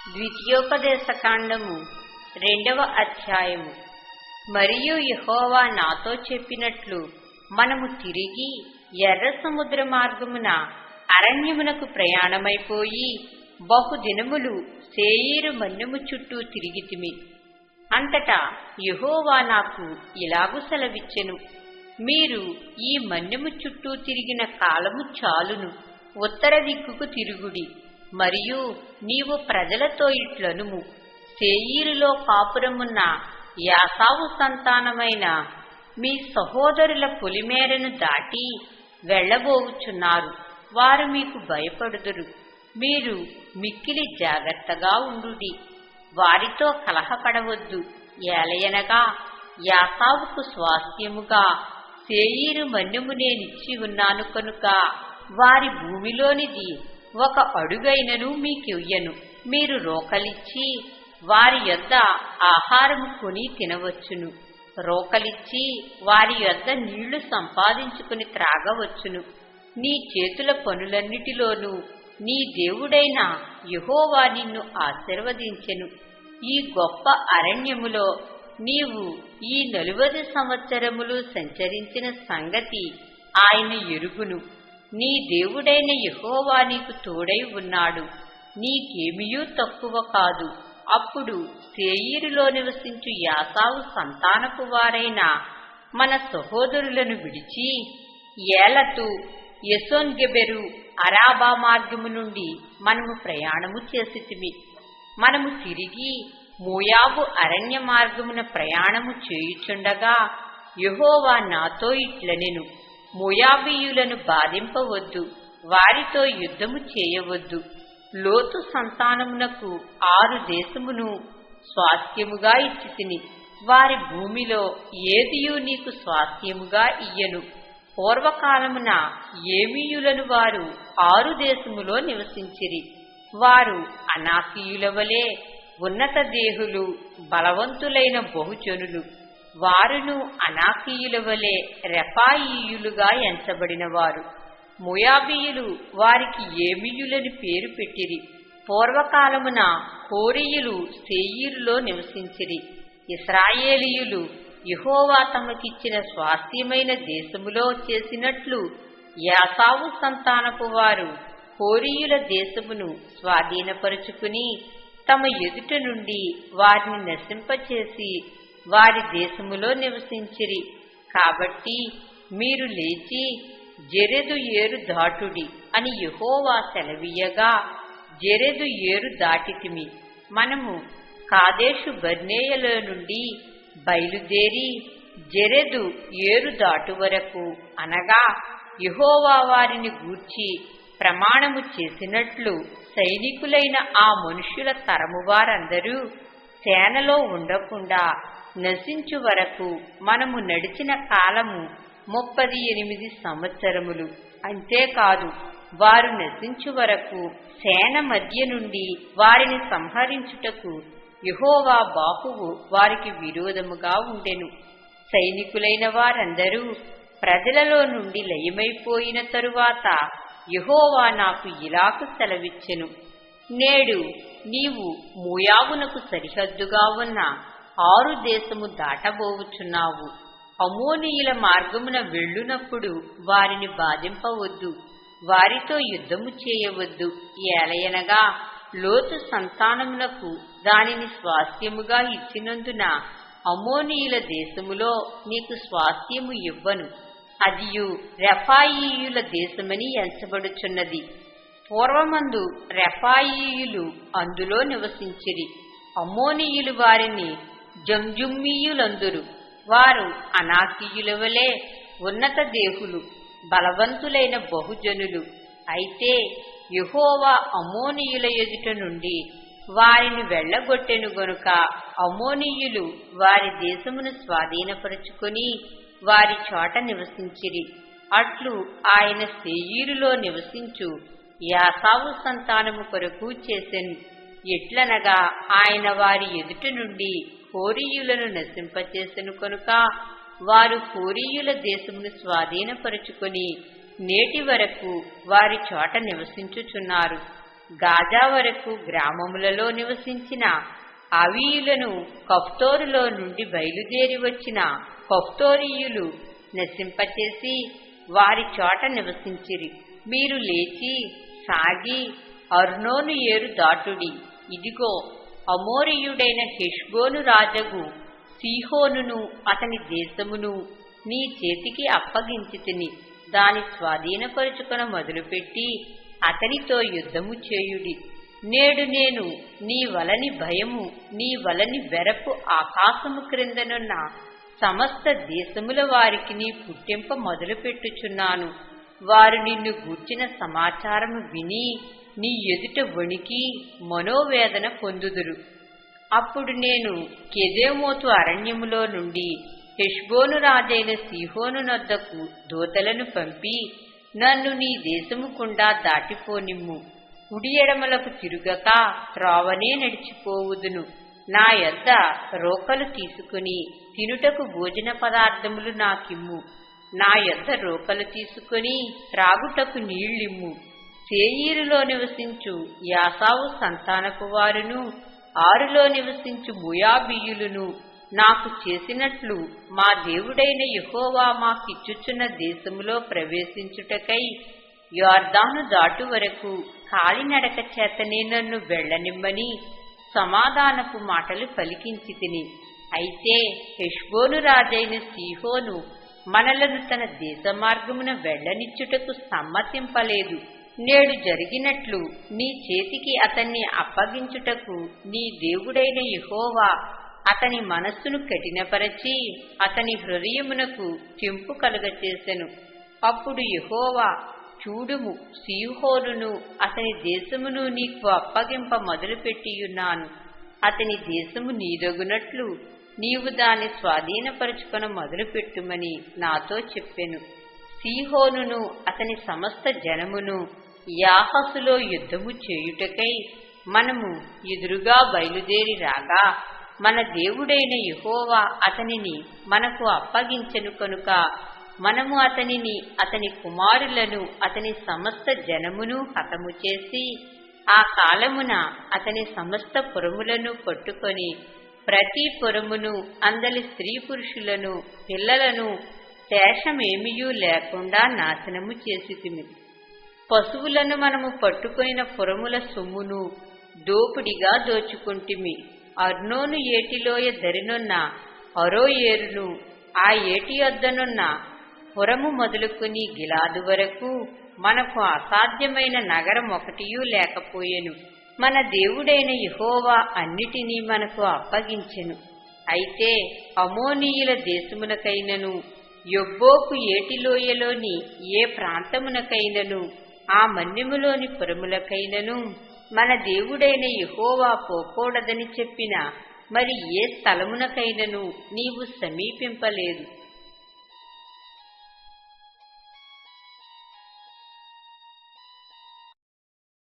ద్వితీయోపదేశకాండము 2వ అధ్యాయము. మరియు యెహోవా నాతో చెప్పినట్లు, మనము తిరిగి ఎర్ర సముద్ర మార్గమున అరణ్యమునకు ప్రయాణమైపోయి బహుదినములు శేయీరు మన్యము చుట్టూ తిరిగితిమి. అంతటా యెహోవా నాకు ఇలాగు సెలవిచ్చెను, మీరు ఈ మన్యము చుట్టూ తిరిగిన కాలము చాలును, ఉత్తర దిక్కుకు తిరుగుడి. మరియు నీవు ప్రజలతో ఇట్లనుము, శేయీరులో కాపురమున్న యాసావు సంతానమైన మీ సహోదరుల పొలిమేరను దాటి వెళ్ళబోవుచున్నారు. వారు మీకు భయపడుదురు. మీరు మిక్కిలి జాగ్రత్తగా ఉండుడి. వారితో కలహపడవద్దు. ఏలయనగా యాసావుకు స్వాస్థ్యముగా శేయీరు మన్యము నేనిచ్చి ఉన్నాను కనుక వారి భూమిలోనిది ఒక అడుగైనను మీకియ్యను. మీరు రోకలిచ్చి వారి యొద్ద ఆహారము కొని తినవచ్చును. రోకలిచ్చి వారి యొద్ద నీళ్లు సంపాదించుకుని త్రాగవచ్చును. నీ చేతుల పనులన్నిటిలోనూ నీ దేవుడైన యెహోవా నిన్ను ఆశీర్వదించెను. ఈ గొప్ప అరణ్యములో నీవు ఈ 40 సంవత్సరములు సంచరించిన సంగతి ఆయన ఎరుగును. నీ దేవుడైన యెహోవా నీకు తోడై ఉన్నాడు. నీకేమియూ తక్కువ కాదు. అప్పుడు శేయీరులో నివసించు యాసావు సంతానపు వారైన మన సహోదరులను విడిచి ఏలతు, ఎసోన్గెబెరు, అరాబా మార్గము నుండి మనము ప్రయాణము చేసితిమి. మనము తిరిగి మోయాబు అరణ్య మార్గమున ప్రయాణము చేయుచుండగా యెహోవా నాతో ఇట్లనెను, మోయాబీయులను బాధింపవద్దు, వారితో యుద్ధము చేయవద్దు. లోతు సంతానమునకు 6 దేశమును స్వాస్థ్యముగా ఇచ్చితిని. వారి భూమిలో ఏదియూ నీకు స్వాస్థ్యముగా ఇయ్యను. పూర్వకాలమున ఏమీయులను వారు 6 దేశములో నివసించిరి. వారు అనాకీయుల వలె ఉన్నత దేహులు, బలవంతులైన బహుజనులు. వారును అనాకీయుల వలె రెఫాయీయులుగా ఎంచబడినవారు. మోయాబీయులు వారికి ఏమీయులని పేరు పెట్టిరి. పూర్వకాలమున హోరీయులు శేయీరులో నివసించిరి. ఇశ్రాయేలీయులు యెహోవా తమకిచ్చిన స్వాస్థ్యమైన దేశములో చేసినట్లు యాసావు సంతానపు వారు హోరీయుల దేశమును స్వాధీనపరుచుకుని తమ ఎదుట నుండి వారిని నశింపచేసి వారి దేశములో నివసించిరి. కాబట్టి మీరు లేచి జెరెదు ఏరు దాటుడి అని యెహోవా సెలవీయగా జెరెదు ఏరు దాటితిమి. మనము కాదేషు బర్నేయలో నుండి బయలుదేరి జెరెదు ఏరు దాటు వరకు, అనగా యెహోవా వారిని గూర్చి ప్రమాణము చేసినట్లు సైనికులైన ఆ మనుష్యుల తరము వారందరూ సేనలో ఉండకుండా నశించు వరకు మనము నడిచిన కాలము 38 సంవత్సరములు. అంతేకాదు, వారు నశించు వరకు సేన మధ్య నుండి వారిని సంహరించుటకు యెహోవా బాహువు వారికి విరోధముగా ఉండెను. సైనికులైన వారందరూ ప్రజలలో నుండి లయమైపోయిన తరువాత యెహోవా నాకు ఇలాగు సెలవిచ్చెను, నేడు నీవు మోయాబునకు సరిహద్దుగా ఉన్న 6 దేశము దాటబోవుచున్నావు. అమోనీయుల మార్గమున వెళ్ళునప్పుడు వారిని బాధింపవద్దు, వారితో యుద్ధము చేయవద్దు. ఏలయనగా లోతు సంతానమునకు దానిని స్వాస్థ్యముగా ఇచ్చినందున అమోనీయుల దేశములో నీకు స్వాస్థ్యము ఇవ్వను. అదియు రెఫాయీయుల దేశమని ఎంచబడుచున్నది. పూర్వమందు రెఫాయీయులు అందులో నివసించిరి. అమోనీయులు వారిని జంజుమ్మీయులందురు. వారు అనాకీయుల వలె ఉన్నత దేహులు, బలవంతులైన బహుజనులు. అయితే యెహోవా అమోనీయుల ఎదుట నుండి వారిని వెళ్ళగొట్టెను గనుక అమోనీయులు వారి దేశమును స్వాధీనపరుచుకొని వారి చోట నివసించిరి. అట్లు ఆయన శేయీరులో నివసించు యాసావు సంతానము కొరకు చేసెను. ఎట్లనగా ఆయన వారి ఎదుట నుండి హోరీయులను నశింపచేసెను కనుక వారు హోరీయుల దేశమును స్వాధీనపరుచుకొని నేటి వరకు వారి చోట నివసించుచున్నారు. గాజా వరకు గ్రామములలో నివసించిన అవీయులను కఫ్తోరులో నుండి బయలుదేరి వచ్చిన కఫ్తోరీయులు నశింపచేసి వారి చోట నివసించిరి. మీరు లేచి సాగి అర్నోను ఏరు దాటుడి. ఇదిగో, అమోరీయుడైన హెష్బోను రాజగు సీహోనును అతని దేశమును నీ చేతికి అప్పగించితిని. దాని స్వాధీనపరుచుకొన మొదలుపెట్టి అతనితో యుద్ధము చేయుడి. నేడు నేను నీ వలని భయము, నీ వలని వెరపు ఆకాశము క్రిందనున్న సమస్త దేశముల వారికి నీ పుట్టింప మొదలుపెట్టుచున్నాను. వారు నిన్ను గూర్చిన సమాచారము విని నీ ఎదుట వణికి మనోవేదన పొందుదురు. అప్పుడు నేను కెదేమోతు అరణ్యములో నుండి హెష్బోను రాజైన సీహోను నొద్దకు దూతలను పంపి నన్ను నీ దేశము గుండా దాటిపోనిమ్ము. కుడి ఎడమలకు తిరుగక త్రోవనే నడిచిపోవుదును. నా యొద్ద రోకలు తీసుకుని తినుటకు భోజన పదార్థములు నాకిమ్ము. నా యొద్ద రోకలు తీసుకుని త్రాగుటకు నీళ్లిమ్ము. సేయీరులో నివసించు యాసావు సంతానపు వారును ఆరులో నివసించు మోయాబీయులను నాకు చేసినట్లు మా దేవుడైన యెహోవా మాకిచ్చుచున్న దేశములో ప్రవేశించుటకై యొర్దాను దాటు వరకు కాలినడక చేతనే నన్ను వెళ్ళనిమ్మని సమాధానపు మాటలు పలికించితిని. అయితే హెష్బోను రాజైన సీహోను మనలను తన దేశ మార్గమున వెళ్ళనిచ్చుటకు సమ్మతింపలేదు. నేడు జరిగినట్లు నీ చేతికి అతన్ని అప్పగించుటకు నీ దేవుడైన యెహోవా అతని మనస్సును కఠినపరచి అతని హృదయమునకు తెంపు కలుగచేసెను. అప్పుడు యెహోవా, చూడుము, సీహోనును అతని దేశమును నీకు అప్పగింప మొదలుపెట్టియున్నాను. అతని దేశము నీదగునట్లు నీవు దాన్ని స్వాధీనపరుచుకొన మొదలుపెట్టుమని నాతో చెప్పెను. సీహోనును అతని సమస్త జనమును యాహసులో యుద్ధము చేయుటకై మనము ఎదురుగా బయలుదేరి రాగా మన దేవుడైన యెహోవా అతనిని మనకు అప్పగించెను కనుక మనము అతనిని, అతని కుమారులను, అతని సమస్త జనమును హతము చేసి ఆ కాలమున అతని సమస్త పురములను పట్టుకొని ప్రతి పురమును అందలి స్త్రీ పురుషులను పిల్లలను శేషమేమియూ లేకుండా నాశనము చేసితిమి. పశువులను మనము పట్టుకొనిన పురముల సొమ్మును దోపిడిగా దోచుకుంటిమి. అర్నోను ఏటిలోయ దరినున్న అరోయేరును ఆ ఏటి వద్దనున్న పురము మొదలుకొని గిలాదు వరకు మనకు అసాధ్యమైన నగరం ఒకటియూ లేకపోయెను. మన దేవుడైన యెహోవా అన్నిటినీ మనకు అప్పగించెను. అయితే అమోనీయుల దేశమునకైనను యొబ్బోకు ఏటిలోయలోని ఏ ప్రాంతమునకైనను ఆ మన్యములోని పురములకైనను మన దేవుడైన యెహోవా పోకూడదని చెప్పిన మరి ఏ స్థలమునకైనను నీవు సమీపింపలేదు.